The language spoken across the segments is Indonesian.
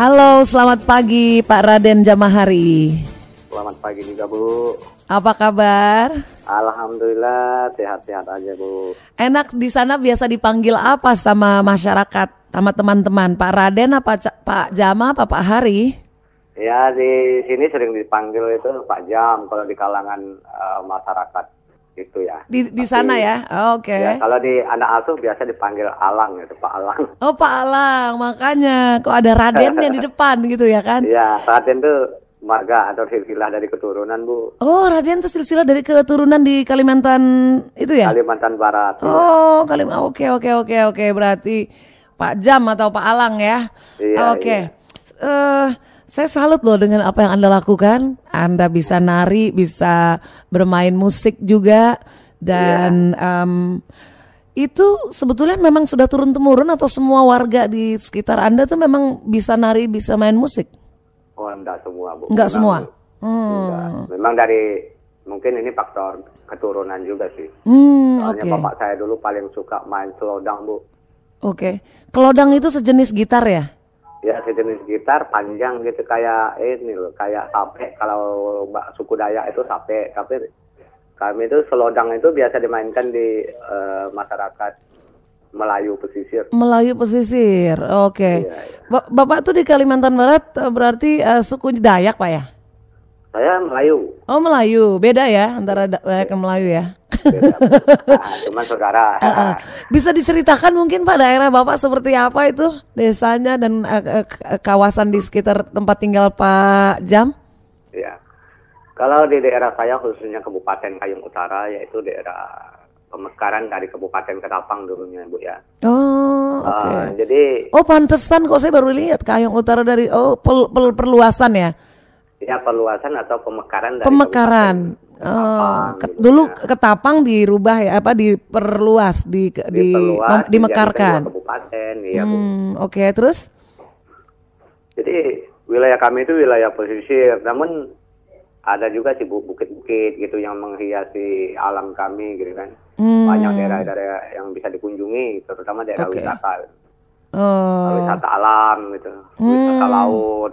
Halo, selamat pagi Pak Raden Jamahari. Selamat pagi juga Bu. Apa kabar? Alhamdulillah sehat-sehat aja Bu. Enak di sana biasa dipanggil apa sama masyarakat, sama teman-teman? Pak Raden apa Pak Jama apa Pak Hari? Ya di sini sering dipanggil itu Pak Jam kalau di kalangan masyarakat itu ya. Di sana ya? Oke. Ya, kalau di anak asuh biasa dipanggil Alang itu Pak Alang. Oh Pak Alang, makanya kok ada Radennya di depan gitu ya kan? Iya, Raden tuh marga atau silsilah dari keturunan Bu. Oh, Raden tuh silsilah dari keturunan di Kalimantan itu ya? Kalimantan Barat. Oh, Oke. Berarti Pak Jam atau Pak Alang ya? Iya. Oke. Iya. Saya salut loh dengan apa yang Anda lakukan. Anda bisa nari, bisa bermain musik juga, dan itu sebetulnya memang sudah turun-temurun atau semua warga di sekitar Anda tuh memang bisa nari, bisa main musik? Oh, enggak semua Bu. Enggak Memang, semua. Enggak. Memang dari mungkin ini faktor keturunan juga sih. Soalnya Oke. bapak saya dulu paling suka main selodang Bu. Oke. Kelodang itu sejenis gitar ya? Ya sejenis gitar panjang gitu kayak ini loh, kayak sape. Kalau suku Dayak itu sape. Tapi kami itu selodang itu biasa dimainkan di masyarakat Melayu pesisir. Melayu pesisir, oke. Iya, iya. Bapak tuh di Kalimantan Barat berarti suku Dayak Pak ya? Saya Melayu. Oh Melayu, beda ya antara Dayak dan Melayu ya? Beda, Bu. Cuman saudara. Bisa diceritakan mungkin Pak daerah Bapak seperti apa itu desanya dan kawasan di sekitar tempat tinggal Pak Jam? Ya. Kalau di daerah saya khususnya Kabupaten Kayong Utara yaitu daerah pemekaran dari Kabupaten Ketapang dulunya Bu ya. Oh oke. Jadi Pantesan kok saya baru lihat Kayong Utara dari perluasan ya? ya perluasan atau pemekaran dari Pemekaran. Ketapang, gitu Dulu ya. Ketapang dirubah ya, diperluas, Diperluas, dimekarkan. dijadikan 2 kabupaten, iya Bu. Oke, terus? Jadi wilayah kami itu wilayah pesisir, namun ada juga sih Bu, bukit-bukit gitu yang menghiasi alam kami gitu kan. Banyak daerah-daerah yang bisa dikunjungi, terutama daerah wisata. Wisata alam gitu, wisata laut.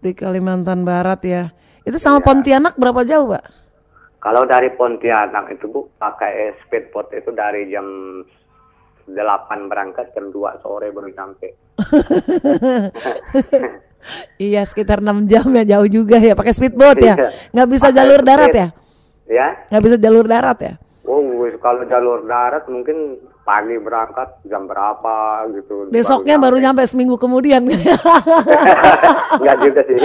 Di Kalimantan Barat ya. Itu sama Pontianak berapa jauh, Pak? Kalau dari Pontianak itu Bu, pakai speedboat itu dari jam 8 berangkat, jam 2 sore baru sampai. Iya, sekitar 6 jam ya, jauh juga ya. Pakai speedboat ya? Iya. Nggak bisa Pakai jalur darat speed. ya? Ya? Nggak bisa jalur darat ya? Oh, kalau jalur darat mungkin pagi berangkat jam berapa gitu. Besoknya baru nyampe seminggu kemudian. Enggak juga sih.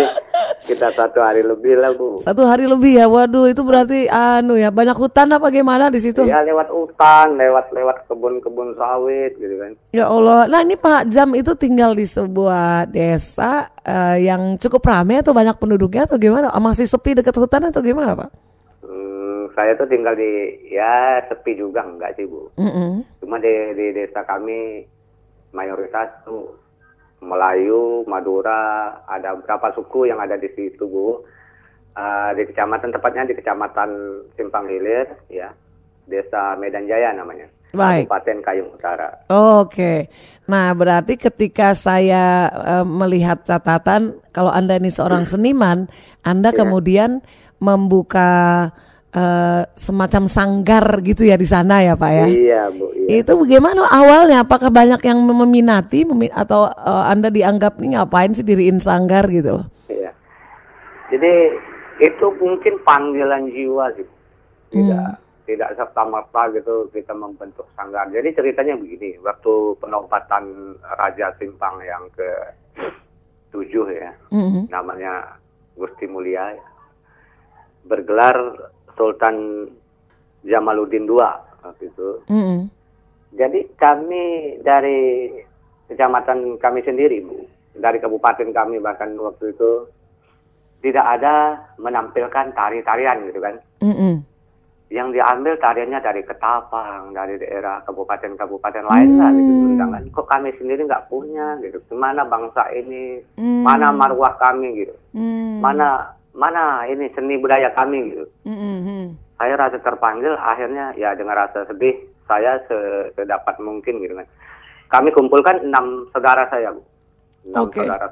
Kita 1 hari lebih lah Bu. 1 hari lebih ya, waduh itu berarti ya banyak hutan apa gimana di situ? Ya lewat hutan, lewat kebun-kebun sawit gitu kan. Ya Allah, nah ini Pak Jam itu tinggal di sebuah desa yang cukup ramai atau banyak penduduknya atau gimana? Masih sepi dekat hutan atau gimana Pak? Saya tuh tinggal di ya sepi juga enggak sih Bu. Cuma di desa kami mayoritas tuh Melayu, Madura, ada beberapa suku yang ada di situ Bu. Di kecamatan, tepatnya di kecamatan Simpang Hilir ya, desa Medan Jaya namanya. Baik. Kabupaten Kayong Utara. Oke. Nah, berarti ketika saya melihat catatan kalau Anda ini seorang seniman, Anda kemudian membuka semacam sanggar gitu ya di sana ya Pak ya? Iya Bu. Iya. Itu bagaimana awalnya? Apakah banyak yang meminati atau Anda dianggap nih ngapain sih diriin sanggar gitu loh? Iya. Jadi itu mungkin panggilan jiwa sih. Tidak serta-merta gitu kita membentuk sanggar. Jadi ceritanya begini, waktu penobatan Raja Simpang yang ke-7 ya, namanya Gusti Mulia, bergelar Sultan Jamaluddin II waktu itu. Jadi kami dari kecamatan kami sendiri Bu, dari kabupaten kami bahkan waktu itu tidak ada menampilkan tari-tarian gitu kan. Yang diambil tariannya dari Ketapang, dari daerah kabupaten-kabupaten lain lah gitu undangan. Kok kami sendiri nggak punya gitu? Mana bangsa ini? Mana marwah kami gitu? Mana ini seni budaya kami gitu? Saya rasa terpanggil, akhirnya ya dengan rasa sedih saya sedapat mungkin gitu kan. Kami kumpulkan 6 saudara saya Bu. 6 saudara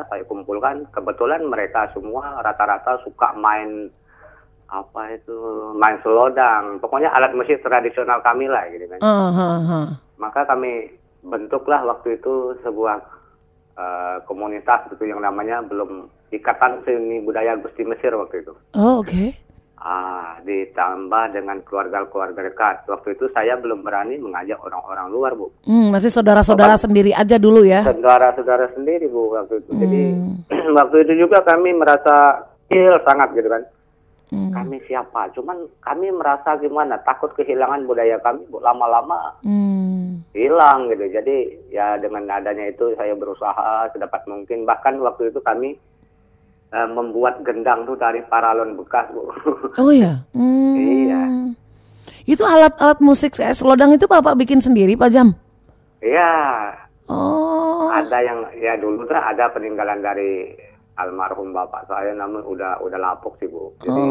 saya kumpulkan. Kebetulan mereka semua rata-rata suka main main selodang. Pokoknya alat musik tradisional kami lah gitu kan. Maka kami bentuklah waktu itu sebuah komunitas itu yang namanya belum Ikatan Seni Budaya Gusti Mesir waktu itu. Oh, oke. Ditambah dengan keluarga-keluarga dekat. Waktu itu saya belum berani mengajak orang-orang luar, Bu. Masih saudara-saudara sendiri aja dulu ya? Saudara-saudara sendiri, Bu, waktu itu. Jadi waktu itu juga kami merasa sangat gitu kan. Kami siapa? Cuman kami merasa gimana? Takut kehilangan budaya kami, Bu. Lama-lama hilang gitu. Jadi ya dengan adanya itu saya berusaha sedapat mungkin. Bahkan waktu itu kami membuat gendang tuh dari paralon bekas, Bu. Oh ya? Iya. Itu alat-alat musik selodang itu Bapak bikin sendiri, Pak Jam? Iya. Oh. Ada yang ya dulu tuh ada peninggalan dari almarhum bapak saya, namun udah lapuk sih, Bu. Jadi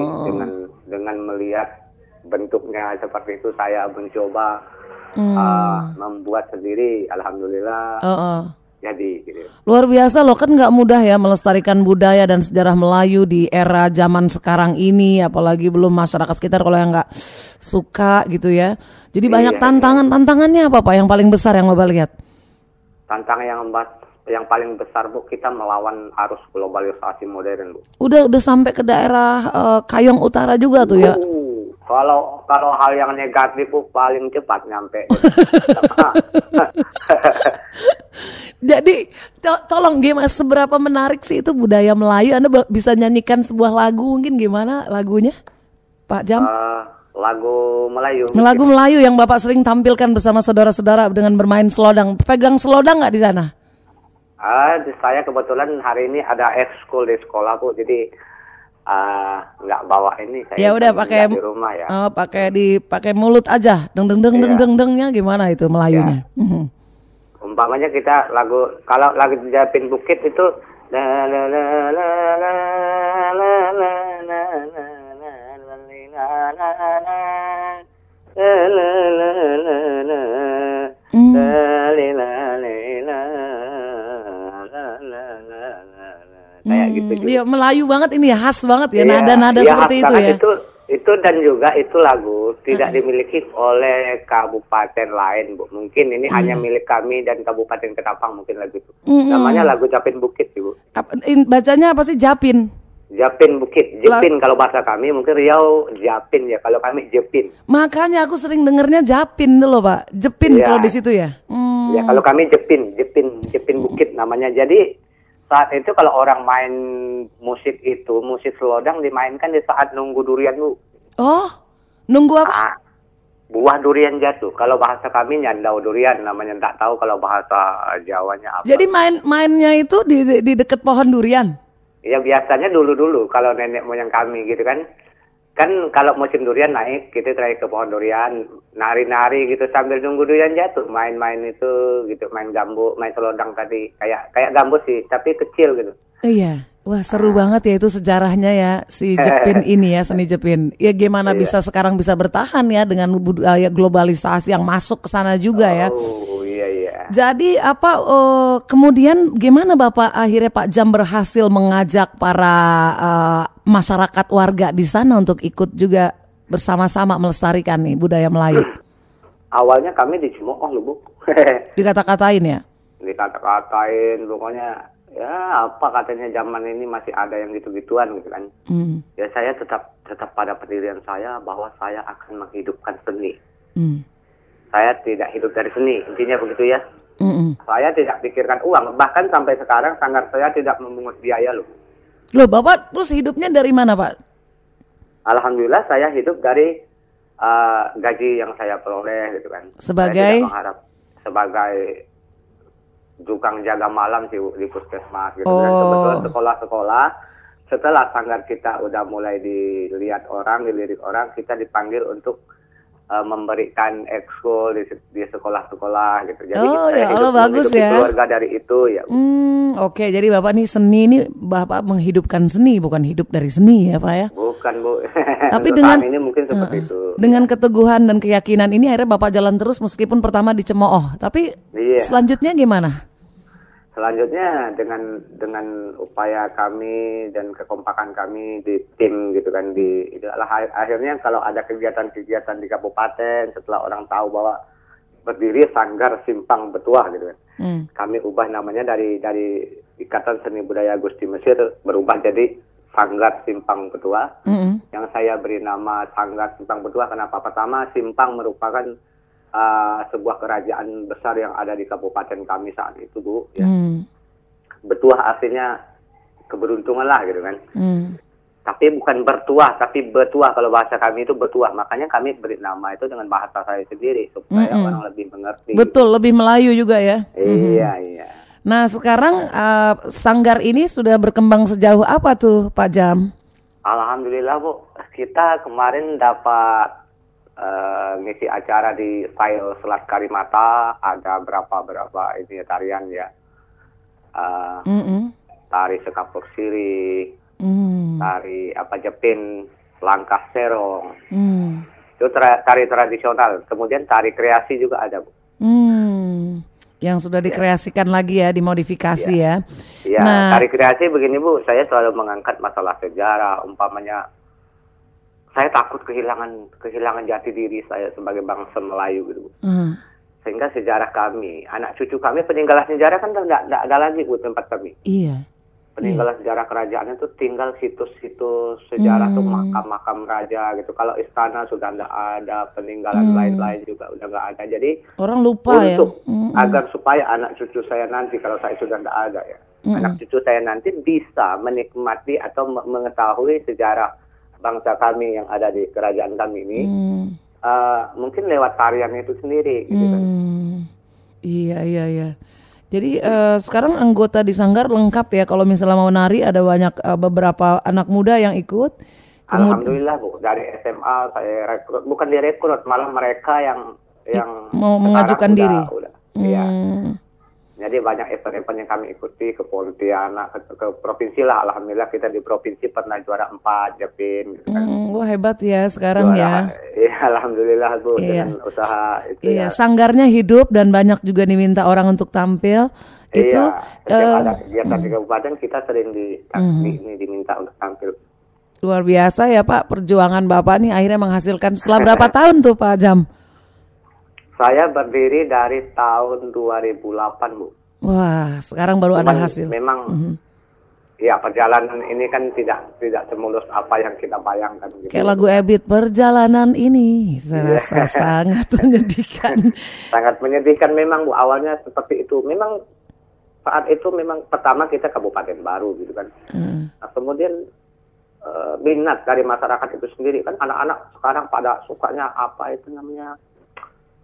dengan melihat bentuknya seperti itu saya mencoba membuat sendiri. Alhamdulillah. Jadi gitu. Luar biasa loh, kan nggak mudah ya melestarikan budaya dan sejarah Melayu di era zaman sekarang ini, apalagi belum masyarakat sekitar kalau yang nggak suka gitu ya. Jadi banyak tantangannya apa Pak yang paling besar yang Bapak lihat? Tantangan yang paling besar, Bu, kita melawan arus globalisasi modern, Bu. Udah sampai ke daerah Kayong Utara juga tuh ya. Kalau hal yang negatif, Bu, paling cepat nyampe. Jadi tolong gimana, seberapa menarik sih itu budaya Melayu? Anda bisa nyanyikan sebuah lagu mungkin, gimana lagunya Pak Jam? Lagu Melayu. Lagu Melayu yang Bapak sering tampilkan bersama saudara-saudara dengan bermain selodang. Pegang selodang nggak di sana? Saya kebetulan hari ini ada ekskul di sekolah, Bu. Jadi nggak bawa ini. Saya ya udah pakai di rumah ya. Pakai mulut aja. Deng-dengnya gimana itu Melayunya? Ya. Umpamanya kita kalau lagu Japin Bukit itu kayak gitu. Iya, Melayu banget ini ya, khas banget ya, nada-nada seperti itu ya. Itu dan juga itu lagu tidak dimiliki oleh kabupaten lain, Bu. Mungkin ini hanya milik kami dan Kabupaten Ketapang mungkin lagu itu. Namanya lagu Japin Bukit, Bu. Bacanya apa sih Japin? Japin Bukit, Jepin kalau bahasa kami, mungkin Riau Japin ya, kalau kami Jepin. Makanya aku sering dengernya Japin tuh loh, Pak. Jepin ya. Kalau di situ ya. Ya, kalau kami Jepin Bukit namanya. Jadi saat itu kalau orang main musik selodang dimainkan di saat nunggu durian, Bu. Oh, nunggu apa? Buah durian jatuh. Kalau bahasa kami nyandau durian namanya, tak tahu kalau bahasa Jawanya apa. Jadi mainnya itu di dekat pohon durian? Ya biasanya dulu kalau nenek moyang kami gitu kan. Kan kalau musim durian naik, kita naik ke pohon durian, nari-nari gitu sambil nunggu durian jatuh, main-main itu gitu, main gambo, main selodang tadi, kayak gambo sih, tapi kecil gitu. Iya, wah seru banget ya itu sejarahnya ya si Jepin ini ya, seni Jepin. Ya gimana bisa sekarang bisa bertahan ya dengan budaya globalisasi yang masuk ke sana juga ya. Oh iya. Jadi kemudian gimana Bapak akhirnya Pak Jam berhasil mengajak para masyarakat warga di sana untuk ikut juga bersama-sama melestarikan nih budaya Melayu? Awalnya kami dicemooh loh, Bu. Dikata-katain ya? Dikata-katain, pokoknya ya apa katanya zaman ini masih ada yang gitu-gituan gitu kan. Ya saya tetap pada pendirian saya bahwa saya akan menghidupkan seni. Saya tidak hidup dari seni, intinya begitu ya. Saya tidak pikirkan uang, bahkan sampai sekarang sanggar saya tidak memungut biaya loh. Loh, Bapak terus hidupnya dari mana, Pak? Alhamdulillah saya hidup dari gaji yang saya peroleh gitu kan. Sebagai? Saya tidak mengharap sebagai tukang jaga malam sih di puskesmas gitu. Dan kebetulan sekolah-sekolah setelah sanggar kita udah mulai dilirik orang, kita dipanggil untuk memberikan ekskul di sekolah-sekolah gitu. Jadi ya Allah, bagus ya. Keluarga dari itu ya. Oke, jadi Bapak nih seni ini Bapak menghidupkan seni, bukan hidup dari seni ya Pak ya? Bukan, Bu. Tapi dengan ini mungkin seperti itu. Dengan keteguhan dan keyakinan ini akhirnya Bapak jalan terus meskipun pertama dicemooh. Tapi selanjutnya gimana? selanjutnya dengan upaya kami dan kekompakan kami di tim gitu kan, akhirnya kalau ada kegiatan-kegiatan di kabupaten setelah orang tahu bahwa berdiri Sanggar Simpang Betuah gitu kan, kami ubah namanya dari Ikatan Seni Budaya Gusti Mesir berubah jadi Sanggar Simpang Betuah. Yang saya beri nama Sanggar Simpang Betuah kenapa? Pertama, Simpang merupakan sebuah kerajaan besar yang ada di kabupaten kami saat itu, Bu. Ya. Betuah artinya keberuntungan lah gitu kan. Tapi bukan bertuah, tapi betuah. Kalau bahasa kami itu betuah. Makanya kami beri nama itu dengan bahasa saya sendiri supaya orang lebih mengerti. Betul, lebih Melayu juga ya. Iya. Nah sekarang Sanggar ini sudah berkembang sejauh apa tuh Pak Jam? Alhamdulillah Bu, kita kemarin dapat ngisi acara di style Selat Karimata, ada berapa ini tarian ya, tari sekapur siri, tari Jepin, langkah serong, itu tari tradisional. Kemudian tari kreasi juga ada, Bu. Yang sudah dikreasikan lagi ya, dimodifikasi ya. Iya, tari kreasi begini Bu, saya selalu mengangkat masalah sejarah, umpamanya saya takut kehilangan jati diri saya sebagai bangsa Melayu gitu. Sehingga sejarah kami, anak cucu kami peninggalan sejarah kan tidak ada lagi Bu tempat kami. Iya. Peninggalan sejarah kerajaan itu tinggal situs-situs sejarah tuh makam-makam raja gitu. Kalau istana sudah tidak ada, peninggalan lain-lain juga udah nggak ada. Jadi orang lupa untuk agar supaya anak cucu saya nanti kalau saya sudah tidak ada ya, anak cucu saya nanti bisa menikmati atau mengetahui sejarah bangsa kami yang ada di kerajaan kami ini, mungkin lewat tarian itu sendiri gitu kan. Iya. Jadi sekarang anggota di Sanggar lengkap ya, kalau misalnya mau nari ada banyak beberapa anak muda yang ikut. Alhamdulillah Bu, dari SMA saya rekrut, bukan direkrut, malah mereka yang mau mengajukan diri. Iya. Jadi banyak event-event yang kami ikuti ke Pontianak, ke provinsi lah. Alhamdulillah kita di provinsi pernah juara 4 Jepin. Gitu kan. Wah hebat ya sekarang juara, ya. Iya Alhamdulillah Bu, dengan usaha itu ya. Sanggarnya hidup dan banyak juga diminta orang untuk tampil. Itu setiap ada kegiatan di kabupaten kita sering diminta untuk tampil. Luar biasa ya Pak, perjuangan Bapak nih akhirnya menghasilkan setelah berapa tahun tuh Pak Jam? Saya berdiri dari tahun 2008 Bu. Wah, sekarang baru ada hasil. Memang, ya perjalanan ini kan tidak semulus apa yang kita bayangkan. Gitu. Kayak lagu Ebit, perjalanan ini saya rasa sangat menyedihkan. Sangat menyedihkan memang Bu, awalnya seperti itu. Memang saat itu memang pertama kita kabupaten baru gitu kan. Nah, kemudian minat dari masyarakat itu sendiri kan, anak-anak sekarang pada sukanya apa itu namanya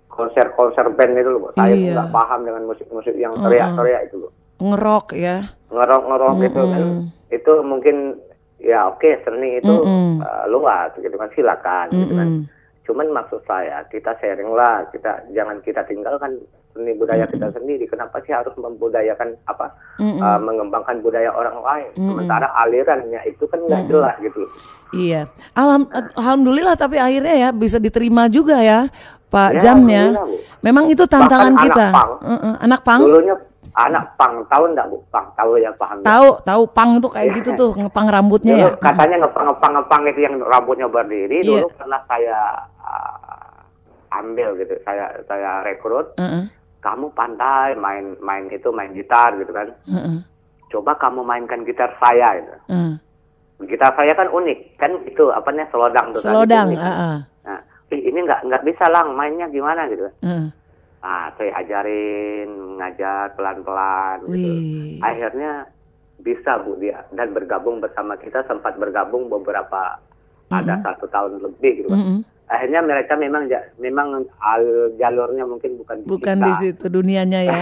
konser band itu loh, saya nggak paham dengan musik-musik yang teriak-teriak itu loh. Ngerok ya. Ngerok itu kan, itu mungkin ya oke, seni itu luas gitu kan, silakan gitu kan. Cuman maksud saya kita sharing lah, jangan kita tinggalkan seni budaya kita sendiri. Kenapa sih harus membudayakan mengembangkan budaya orang lain? Sementara alirannya itu kan nggak jelas gitu. Iya, alhamdulillah tapi akhirnya ya bisa diterima juga ya Pak Jam ya. Memang itu tantangan bahkan kita. Anak pang. Dulunya anak pang, tahu enggak Bu? Pang, tahu ya pang. Tahu pang tuh kayak gitu tuh, ngepang rambutnya dulu, ya. Katanya ngepang itu yang rambutnya berdiri. Dulu pernah saya ambil gitu, saya rekrut. Kamu pandai main gitar gitu kan. Coba kamu mainkan gitar saya gitu. Gitar saya kan unik kan, itu apanya selodang tuh. Selodang. Nah, ini nggak bisa lang, mainnya gimana gitu. Saya ajarin, ngajar pelan-pelan gitu. Akhirnya bisa Bu dia, dan bergabung bersama kita, sempat bergabung beberapa ada 1 tahun lebih gitu kan. Akhirnya mereka memang jalurnya mungkin bukan di situ dunianya ya.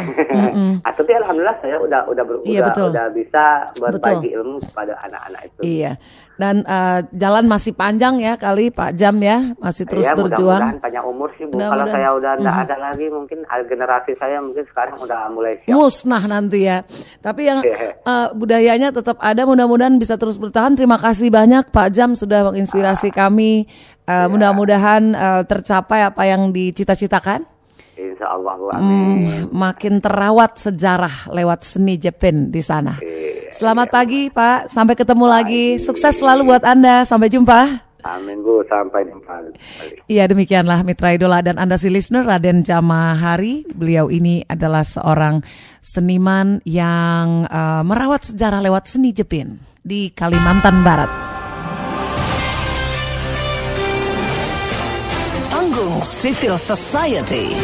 Tapi alhamdulillah saya udah bisa berbagi ilmu kepada anak-anak itu. Iya. Dan jalan masih panjang ya kali Pak Jam ya, masih terus berjuang. Mudah-mudahan panjang umur sih Bu. Kalau saya udah enggak ada lagi, mungkin generasi saya mungkin sekarang udah mulai siap. Musnah nanti ya. Tapi yang budayanya tetap ada, mudah-mudahan bisa terus bertahan. Terima kasih banyak Pak Jam sudah menginspirasi kami. Mudah-mudahan tercapai apa yang dicita-citakan. Insya Allah, amin. Makin terawat sejarah lewat seni Jepin di sana. Selamat pagi Pak, sampai ketemu lagi. Sukses selalu buat Anda, sampai jumpa. Amin Bu, sampai jumpa. Iya, demikianlah Mitra Idola dan Anda si listener, Raden Jamahari. Beliau ini adalah seorang seniman yang merawat sejarah lewat seni Jepin di Kalimantan Barat. Panggung Civil Society.